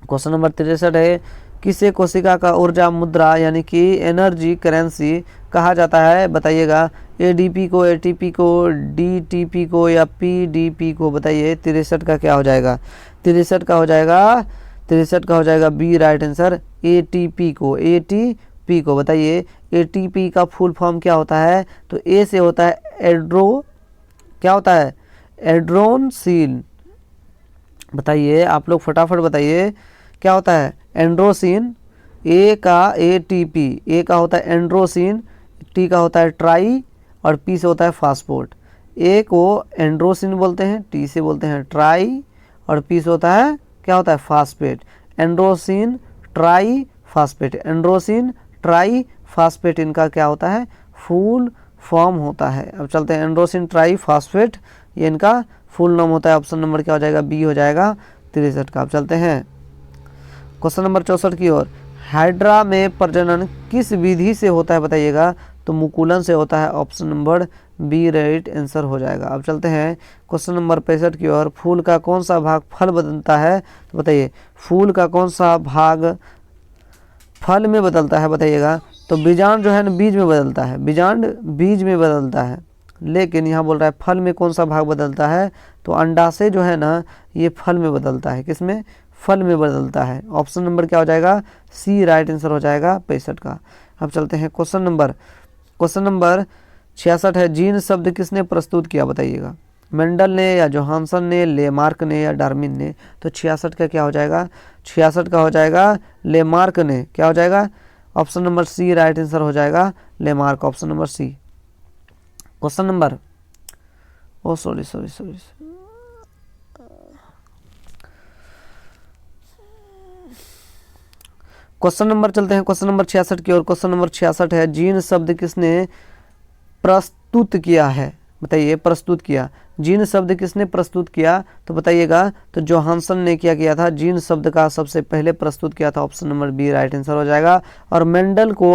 क्वेश्चन नंबर 63 है, किसे कोशिका का ऊर्जा मुद्रा यानी कि एनर्जी करेंसी कहा जाता है, बताइएगा एडीपी को, एटीपी को, डीटीपी को या पीडीपी को, बताइए 63 का क्या हो जाएगा, 63 का हो जाएगा बी राइट आंसर, एटीपी को। बताइए एटीपी का फुल फॉर्म क्या होता है, तो ए से होता है क्या होता है, एड्रोनसिन। बताइए आप लोग फटाफट बताइए क्या होता है, एंड्रोसिन। ए का एटीपी, ए का होता है एंड्रोसिन, टी का होता है ट्राई और पी से होता है फास्फोट। ए को एंड्रोसिन बोलते हैं, टी से बोलते हैं ट्राई और पी से होता है क्या होता है, phosphate. Adenosine triphosphate, adenosine triphosphate इनका क्या होता है, फुल फॉर्म होता है। अब चलते हैं एंड्रोसिन ट्राई फास्फेट, ये इनका फुल नाम होता है। ऑप्शन नंबर क्या हो जाएगा, बी हो जाएगा 63 का। अब चलते हैं क्वेश्चन नंबर 64 की ओर। हाइड्रा में प्रजनन किस विधि से होता है, बताइएगा, तो मुकुलन से होता है। Option number B right answer हो जाएगा। अब चलते हैं क्वेश्चन नंबर 65 की ओर। फूल का कौन सा भाग फल बदलता है, तो बताइए फूल का कौन सा भाग फल में बदलता है, बताइएगा, तो बीजांड जो है ना बीज में बदलता है, बीजांड बीज में बदलता है, लेकिन यहाँ बोल रहा है फल में कौन सा भाग बदलता है, तो अंडाशय जो है ना ये फल में बदलता है, किसमें, फल में बदलता है। ऑप्शन नंबर क्या हो जाएगा, सी राइट आंसर हो जाएगा 65 का। अब चलते हैं क्वेश्चन नंबर 66 है। जीन शब्द किसने प्रस्तुत किया, बताइएगा, मेंडल ने या जोहानसन ने, लेमार्क ने या डार्विन ने, तो 66 का क्या हो जाएगा, 66 का हो जाएगा लेमार्क ने, क्या हो जाएगा, option number C right answer हो जाएगा, Lamarck, option number C. Question number question number चलते हैं क्वेश्चन नंबर 66 की ओर। क्वेश्चन नंबर 66 है, जीन शब्द किसने प्रस्तुत किया है? बताइए, प्रस्तुत किया, जीन शब्द किसने प्रस्तुत किया? तो बताइएगा, तो जोहानसन ने क्या किया था? जीन शब्द का सबसे पहले प्रस्तुत किया था। Option number B right answer हो जाएगा। और मेंडल को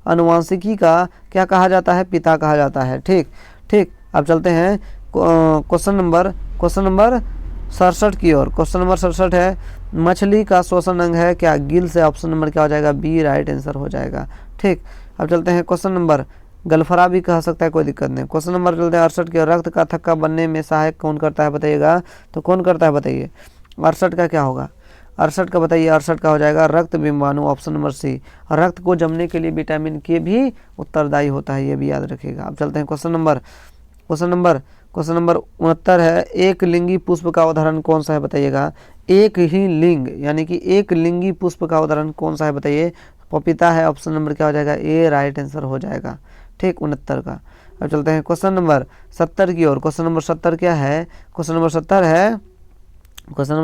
अनुवांशिकी का क्या कहा जाता है? पिता कहा जाता है। ठीक ठीक, अब चलते हैं क्वेश्चन नंबर 67 की ओर। क्वेश्चन नंबर 67 है, मछली का श्वसन अंग है क्या? गिल से। ऑप्शन नंबर क्या हो जाएगा? बी राइट आंसर हो जाएगा। ठीक, अब चलते हैं क्वेश्चन नंबर, गलफरा भी कह सकता है, कोई दिक्कत नहीं। क्वेश्चन नंबर चलते हैं 68 के। रक्त का थक्का बनने में सहायक कौन करता है? बताइएगा, तो कौन करता है बताइए? 68 का क्या होगा? 68 का बताइए, 68 का हो जाएगा रक्त बिंबाणु। ऑप्शन नंबर सी। रक्त को जमने के लिए विटामिन के भी उत्तरदायी होता है, ये भी याद रखिएगा। अब चलते हैं क्वेश्चन नंबर 69 है, एक लिंगी पुष्प का उदाहरण कौन सा है? बताइएगा, एक ही लिंग यानी कि एक लिंगी पुष्प का उदाहरण कौन सा है? बताइए, पपीता है। ऑप्शन नंबर क्या हो जाएगा? ए राइट आंसर हो जाएगा। ठीक, 69 का। अब चलते हैं क्वेश्चन नंबर 70 की ओर। क्वेश्चन नंबर 70 क्या है? क्वेश्चन नंबर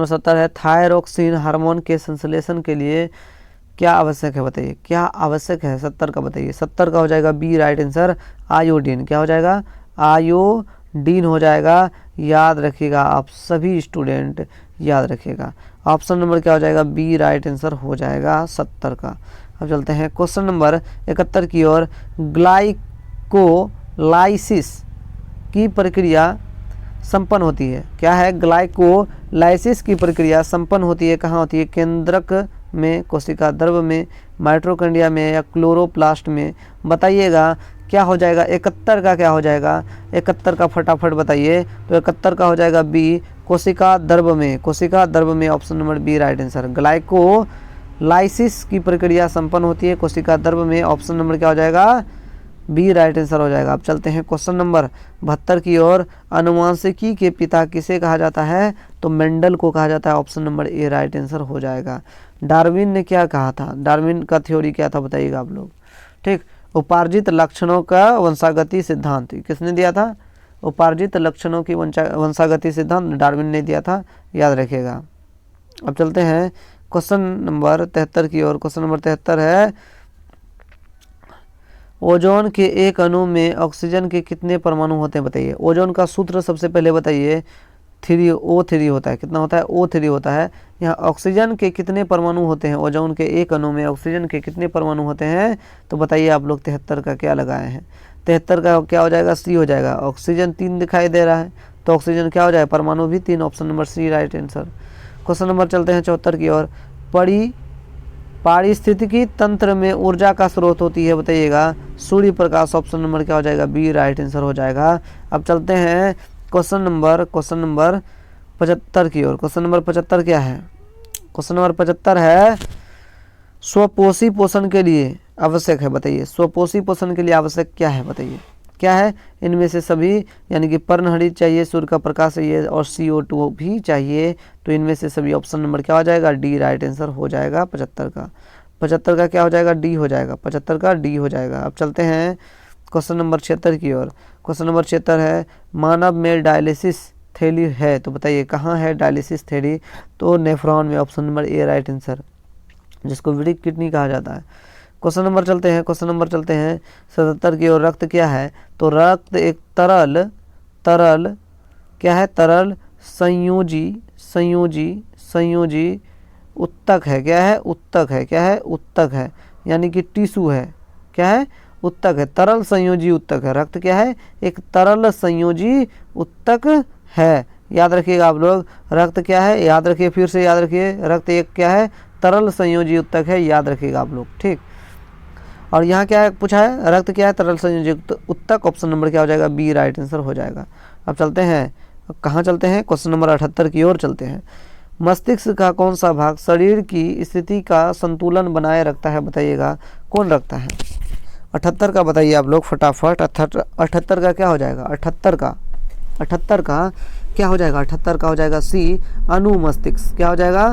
70 है, थायरोक्सिन हार्मोन के संश्लेषण के लिए क्या आवश्यक है? बताइए, क्या आवश्यक है? 70 का बताइए। 70 का हो जाएगा बी राइट आंसर, आयोडीन। क्या हो जाएगा? आयोडीन हो जाएगा। याद रखिएगा, आप सभी स्टूडेंट याद रखिएगा। ऑप्शन नंबर क्या हो जाएगा? बी राइट आंसर हो जाएगा 70 का। अब चलते हैं क्वेश्चन नंबर 71 की ओर। ग्लाइकोलाइसिस की प्रक्रिया संपन्न होती है। क्या है? ग्लाइकोलाइसिस की प्रक्रिया संपन्न होती है। कहाँ होती है? केंद्रक में, कोशिका द्रव में, माइटोकॉन्ड्रिया में या क्लोरोप्लास्ट में? बताइएगा, क्या हो जाएगा? 71 का क्या हो जाएगा? 71 का फटाफट बताइए। तो 71 का हो जाएगा बी, कोशिका द्रव में। कोशिका द्रव में, option number B right answer. Glycolysis की प्रक्रिया संपन्न होती है कोशिका द्रव में। ऑप्शन नंबर क्या हो जाएगा? बी राइट आंसर हो जाएगा। अब चलते हैं क्वेश्चन नंबर 72 की ओर। अनुवांशिकी के पिता किसे कहा जाता है? तो मेंडल को कहा जाता है। Option number A right answer हो जाएगा। डार्विन ने क्या कहा था? डार्विन का थ्योरी क्या था? बताइएगा आप लोग। ठीक, उपार्जित लक्षणों का वंशागति सिद्धांत किसने दिया था? उपार्जित लक्षणों की वंशागति सिद्धांत डार्विन ने दिया था, याद रखिएगा। अब चलते हैं क्वेश्चन नंबर 73 की ओर। क्वेश्चन नंबर 73 है, ओजोन के एक अणु में ऑक्सीजन के कितने परमाणु होते हैं? बताइए। ओजोन का सूत्र सबसे पहले बताइए। O3 होता है। कितना होता है? O3 होता है। यहाँ ऑक्सीजन के कितने परमाणु होते हैं? ओजोन के एक अणु में ऑक्सीजन के कितने परमाणु होते हैं? तो बताइए आप लोग। 73 का क्या लगाए हैं? 73 का क्या हो जाएगा? सी हो जाएगा। ऑक्सीजन 3 दिखाई दे रहा है, तो ऑक्सीजन क्या हो जाएगा? परमाणु भी 3। Option number C right answer. Question number चलते हैं 74 की ओर। पारिस्थितिकी तंत्र में ऊर्जा का स्रोत होती है। बताइएगा, सूर्य प्रकाश। ऑप्शन नंबर क्या हो जाएगा? बी राइट आंसर हो जाएगा। अब चलते हैं क्वेश्चन नंबर 75 की ओर। क्वेश्चन नंबर 75 क्या है? क्वेश्चन नंबर 75 है, स्वपोषी पोषण के लिए आवश्यक है। बताइए, स्वपोषी पोषण के लिए आवश्यक क्या है? बताइए, क्या है? इनमें से सभी, यानी कि पर्णहरित चाहिए, सूर्य का प्रकाश चाहिए और CO2 भी चाहिए। तो इनमें से सभी, ऑप्शन नंबर क्या हो जाएगा? डी राइट आंसर हो जाएगा 75 का। 75 का क्या हो जाएगा? डी हो जाएगा। 75 का डी हो जाएगा। अब चलते हैं क्वेश्चन नंबर 76 की ओर। क्वेश्चन नंबर 76 है, मानव में डायलिसिस थैली है। तो बताइए, कहाँ है डायलिसिस थैली? तो नेफ्रॉन में। Option number A right answer, जिसको वृक्क किडनी कहा जाता है। क्वेश्चन नंबर चलते हैं 77 की ओर। रक्त क्या है? तो रक्त एक तरल क्या है? तरल संयोजी उत्तक है। क्या है? उत्तक है। क्या है? उत्तक है, यानी कि टिश्यू है। क्या है? उत्तक है, तरल संयोजी उत्तक है। रक्त क्या है? एक तरल संयोजी उत्तक है। याद रखिएगा आप लोग, रक्त क्या है? याद रखिए, फिर से याद रखिए, रक्त एक क्या है? तरल संयोजी उत्तक है। याद रखिएगा आप लोग। ठीक, और यहाँ क्या है पूछा है? रक्त क्या है? तरल संयोजी उत्तक। ऑप्शन नंबर क्या हो जाएगा? बी राइट आंसर हो जाएगा। अब चलते हैं, कहाँ चलते हैं? क्वेश्चन नंबर 78 की ओर चलते हैं। मस्तिष्क का कौन सा भाग शरीर की स्थिति का संतुलन बनाए रखता है? बताइएगा, कौन रखता है? 78 का बताइए आप लोग फटाफट। 78 का क्या हो जाएगा? 78 का क्या हो जाएगा? 78 का हो जाएगा सी, अनुमस्तिष्क। क्या हो जाएगा?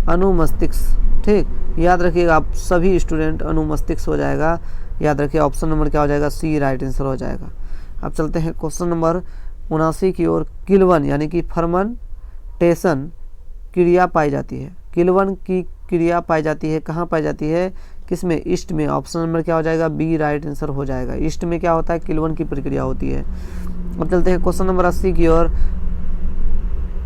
अनुमस्तिष्क। ठीक, याद रखिएगा आप सभी स्टूडेंट, अनुमस्तिष्क हो जाएगा। याद रखिए, ऑप्शन नंबर क्या हो जाएगा? सी राइट आंसर हो जाएगा। अब चलते हैं क्वेश्चन नंबर 79 की ओर। किल्वन यानी कि फर्मेंटेशन क्रिया पाई जाती है, किल्वन की क्रिया पाई जाती है कहाँ पाई जाती है, किसमें, ईस्ट में। ऑप्शन नंबर क्या हो जाएगा, बी राइट आंसर हो जाएगा। ईस्ट में क्या होता है, किल्वन की प्रक्रिया होती है। अब चलते हैं क्वेश्चन नंबर 80 की ओर।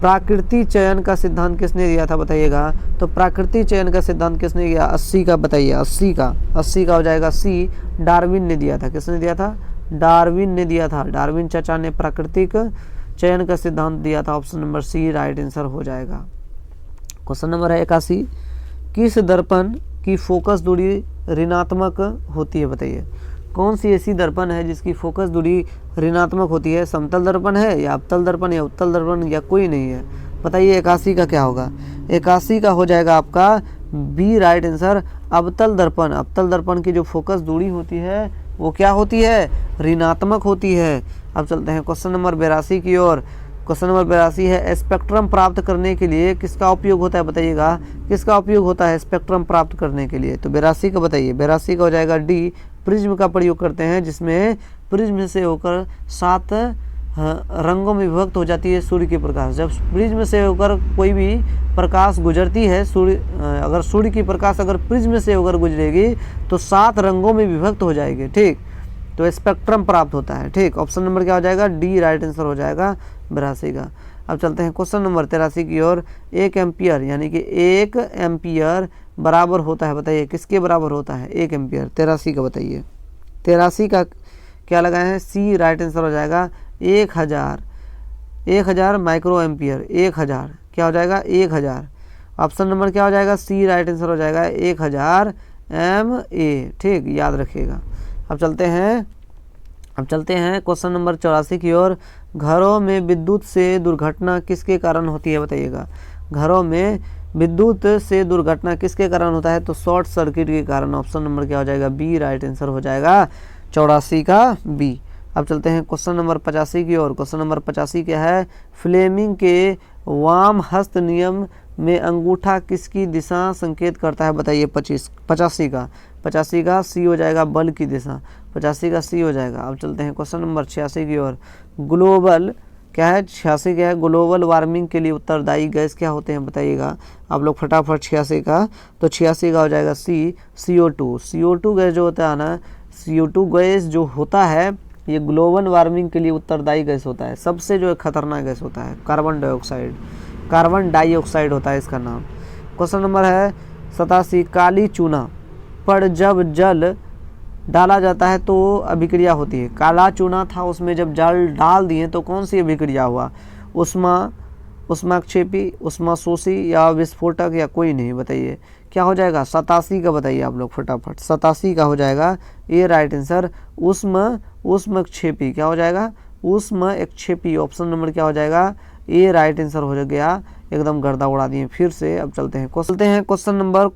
प्राकृतिक चयन का सिद्धांत किसने दिया था बताइएगा। तो प्राकृतिक चयन का सिद्धांत किसने दिया, 80 का बताइए। 80 का हो जाएगा सी, डार्विन ने दिया था। किसने दिया था, डार्विन ने दिया था। डार्विन चाचा ने प्राकृतिक चयन का सिद्धांत दिया था। Option number C right answer हो जाएगा। क्वेश्चन नंबर है 81। किस दर्पण की फोकस दूरी ऋणात्मक होती है बताइए। कौन सी ऐसी दर्पण है जिसकी फोकस दूरी ऋणात्मक होती है। समतल दर्पण है या अवतल दर्पण या उत्तल दर्पण या कोई नहीं है। बताइए 81 का क्या होगा। 81 का हो जाएगा आपका बी राइट आंसर, अवतल दर्पण। अवतल दर्पण की जो फोकस दूरी होती है वो क्या होती है, ऋणात्मक होती है। अब चलते हैं क्वेश्चन नंबर 82 की ओर। क्वेश्चन नंबर 82 है, स्पेक्ट्रम प्राप्त करने के लिए किसका उपयोग होता है बताइएगा। किसका उपयोग होता है स्पेक्ट्रम प्राप्त करने के लिए। तो 82 का बताइए। 82 का हो जाएगा डी, प्रिज्म का प्रयोग करते हैं, जिसमें प्रिज्म से होकर 7 रंगों में विभक्त हो जाती है सूर्य की प्रकाश। जब प्रिज्म से होकर कोई भी प्रकाश गुजरती है, अगर सूर्य की प्रकाश अगर प्रिज्म से होकर गुजरेगी तो 7 रंगों में विभक्त हो जाएगी। ठीक, तो स्पेक्ट्रम प्राप्त होता है। ठीक, ऑप्शन नंबर क्या हो जाएगा, डी राइट आंसर हो जाएगा 82 का। अब चलते हैं क्वेश्चन नंबर 83 की ओर। 1 एम्पियर यानी कि 1 एम्पियर बराबर होता है बताइए, किसके बराबर होता है 1 एम्पियर। 83 का बताइए। 83 का क्या लगाए हैं, सी राइट आंसर हो जाएगा 1000 माइक्रो एम्पियर। 1000 क्या हो जाएगा, 1000। ऑप्शन नंबर क्या हो जाएगा, सी राइट आंसर हो जाएगा 1000 MA। ठीक, याद रखिएगा। अब चलते हैं क्वेश्चन नंबर 84 की ओर। घरों में विद्युत से दुर्घटना किसके कारण होती है बताइएगा। घरों में विद्युत से दुर्घटना किसके कारण होता है, तो शॉर्ट सर्किट के कारण। ऑप्शन नंबर क्या हो जाएगा, बी राइट आंसर हो जाएगा 84 का बी। अब चलते हैं क्वेश्चन नंबर 85 की ओर। क्वेश्चन नंबर 85 क्या है, फ्लेमिंग के वाम हस्त नियम में अंगूठा किसकी दिशा संकेत करता है बताइए। 85 का सी हो जाएगा, बल की दिशा। 85 का सी हो जाएगा। अब चलते हैं क्वेश्चन नंबर 86 की ओर। ग्लोबल क्या है, 86 क्या है, ग्लोबल वार्मिंग के लिए उत्तरदायी गैस क्या होते हैं बताइएगा आप लोग फटाफट। 86 का, तो 86 का हो जाएगा सी, CO2। CO2 गैस जो होता है ना, CO2 गैस जो होता है ये ग्लोबल वार्मिंग के लिए उत्तरदायी गैस होता है। सबसे जो खतरनाक गैस होता है कार्बन डाइऑक्साइड होता है इसका नाम। क्वेश्चन नंबर है 87। काली चूना पर जब जल डाला जाता है तो अभिक्रिया होती है। काला चूना था, उसमें जब जल डाल दिए तो कौन सी अभिक्रिया हुआ, उष्माक्षेपी, उष्माशोषी या विस्फोटक या कोई नहीं। बताइए क्या हो जाएगा, 87 का बताइए आप लोग फटाफट। 87 का हो जाएगा ये राइट आंसर, उष्मक्षेपी। क्या हो जाएगा, उष्मक्षेपी। ऑप्शन नंबर क्या हो जाएगा, ये राइट आंसर हो गया। एकदम गर्दा उड़ा दिए फिर से। अब चलते हैं क्वेश्चन नंबर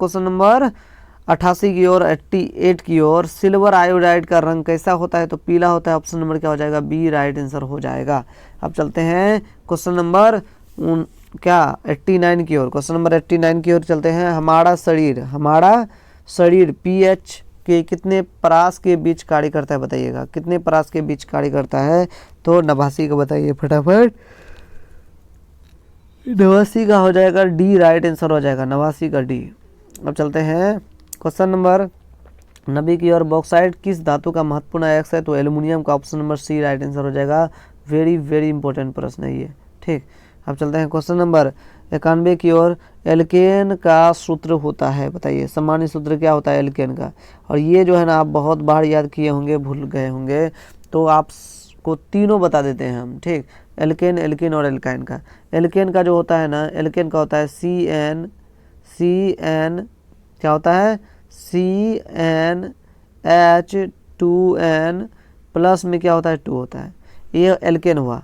88 की ओर, 88 की ओर। सिल्वर आयोडाइड का रंग कैसा होता है, तो पीला होता है। ऑप्शन नंबर क्या हो जाएगा, बी राइट आंसर हो जाएगा। अब चलते हैं क्वेश्चन नंबर 89 की ओर। क्वेश्चन नंबर 89 की ओर चलते हैं। हमारा शरीर pH के कितने परास के बीच कार्य करता है बताइएगा। कितने परास के बीच कार्य करता है, तो 89 का बताइए फटाफट। 89 का हो जाएगा डी राइट आंसर हो जाएगा, 89 का डी। अब चलते हैं क्वेश्चन नंबर 90 की ओर। बॉक्साइट किस धातु का महत्वपूर्ण अयस्क है, तो एल्युमिनियम का। Option number C right answer हो जाएगा। वेरी इंपॉर्टेंट प्रश्न है ये। ठीक, अब चलते हैं क्वेश्चन नंबर 91 की ओर। एल्केन का सूत्र होता है बताइए, सामान्य सूत्र क्या होता है एल्केन का। और ये जो है ना आप बहुत बार याद किए होंगे, भूल गए होंगे, तो आपको तीनों बता देते हैं हम। ठीक, एल्केन और एल्काइन का। एल्केन का जो होता है ना, एल्केन का होता है CN क्या होता है, CnH2n प्लस में क्या होता है, 2 होता है। ये एल्केन हुआ।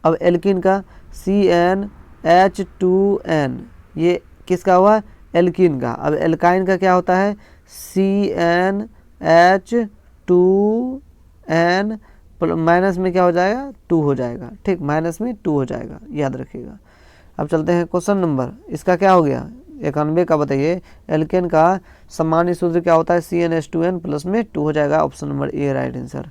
अब एल्किन का CnH2n, ये किसका हुआ, एल्किन का। अब एल्काइन का क्या होता है, CnH2n माइनस में क्या हो जाएगा, 2 हो जाएगा। ठीक, माइनस में 2 हो जाएगा, याद रखिएगा। अब चलते हैं क्वेश्चन नंबर, इसका क्या हो गया 91 का बताइए। एल्केन का सामान्य सूत्र क्या होता है, CnH2n प्लस में 2 हो जाएगा। Option number A right answer.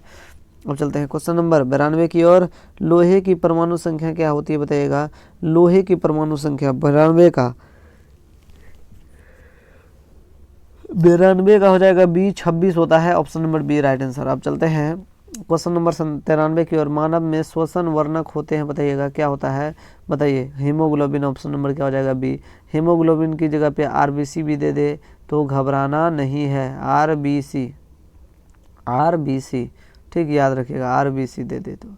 अब चलते हैं क्वेश्चन नंबर 92 की ओर। लोहे की परमाणु संख्या क्या होती है बताइएगा। लोहे की परमाणु संख्या 92 का हो जाएगा बी, 26 होता है। Option number B right answer. अब चलते हैं क्वेश्चन नंबर 93 की ओर। मानव में श्वसन वर्णक होते हैं बताइएगा, क्या होता है बताइए। हीमोग्लोबिन। ऑप्शन नंबर क्या हो जाएगा बी। हीमोग्लोबिन की जगह पे आरबीसी भी दे दे तो घबराना नहीं है। आरबीसी, ठीक, याद रखिएगा, आरबीसी दे दे तो।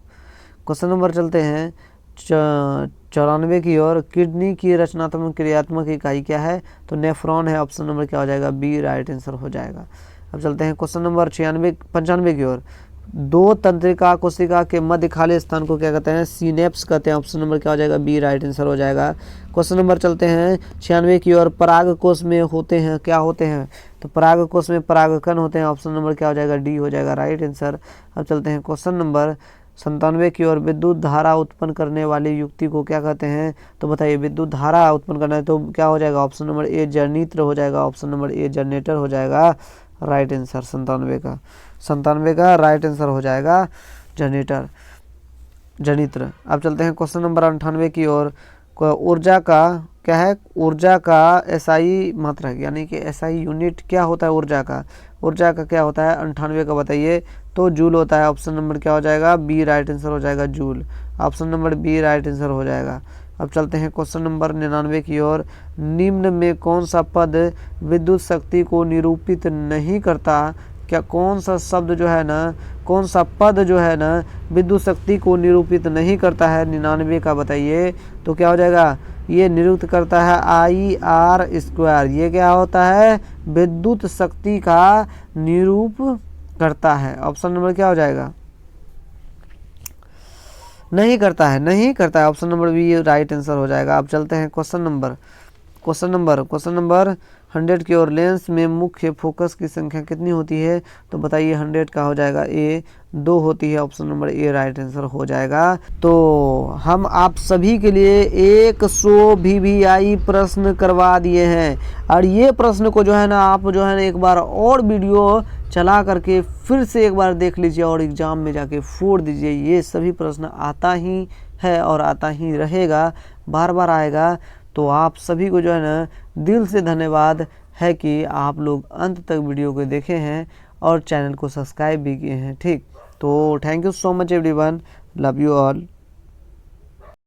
क्वेश्चन नंबर चलते हैं 94 की ओर। किडनी की रचनात्मक क्रियात्मक इकाई क्या है तो नेफ्रॉन है। ऑप्शन नंबर क्या हो जाएगा बी राइट आंसर हो जाएगा। अब चलते हैं क्वेश्चन नंबर 95 की ओर। दो तंत्रिका कोशिका के मध्य खाली स्थान को क्या कहते हैं, सिनेप्स कहते हैं। ऑप्शन नंबर क्या हो जाएगा बी राइट आंसर हो जाएगा। क्वेश्चन नंबर चलते हैं 96 की ओर। पराग कोश में होते हैं, क्या होते हैं तो पराग कोश में परागकण होते हैं। ऑप्शन नंबर क्या हो जाएगा डी हो जाएगा राइट आंसर। अब चलते हैं क्वेश्चन नंबर 97 की ओर। विद्युत धारा उत्पन्न करने वाली युक्ति को क्या कहते हैं तो बताइए। विद्युत धारा उत्पन्न करना है तो क्या हो जाएगा। ऑप्शन नंबर ए जनरेटर हो जाएगा। ऑप्शन नंबर ए जनरेटर हो जाएगा राइट आंसर। 97 का राइट आंसर हो जाएगा जनित्र। अब चलते हैं क्वेश्चन नंबर 98 की ओर। ऊर्जा का क्या है, ऊर्जा का एसआई मात्रक यानी कि एसआई यूनिट क्या होता है ऊर्जा का क्या होता है 98 का बताइए तो जूल होता है। ऑप्शन नंबर क्या हो जाएगा बी राइट आंसर हो जाएगा joule. Option number B right answer हो जाएगा। अब चलते हैं क्वेश्चन नंबर 99 की ओर। निम्न में कौन सा पद विद्युत शक्ति को निरूपित नहीं करता, क्या कौन सा शब्द जो है ना, कौन सा पद जो है ना विद्युत शक्ति को निरूपित नहीं करता है 99 का बताइए तो क्या हो जाएगा। ये निरूपित करता है IR²। ये क्या होता है विद्युत शक्ति का निरूप करता है। ऑप्शन नंबर क्या हो जाएगा नहीं करता है। Option number B right answer हो जाएगा। अब चलते हैं क्वेश्चन नंबर 100 की ओर। लेंस में मुख्य फोकस की संख्या कितनी होती है तो बताइए। 100 का हो जाएगा ए 2 होती है। Option number A right answer हो जाएगा। तो हम आप सभी के लिए 100 VVI प्रश्न करवा दिए हैं और ये प्रश्न को जो है ना आप जो है ना एक बार और वीडियो चला करके फिर से एक बार देख लीजिए और एग्जाम में जाके फोड़ दीजिए। ये सभी प्रश्न आता ही है और आता ही रहेगा, बार बार आएगा। तो आप सभी को जो है ना दिल से धन्यवाद है कि आप लोग अंत तक वीडियो को देखे हैं और चैनल को सब्सक्राइब भी किए हैं। ठीक, तो thank you so much everyone, love you all.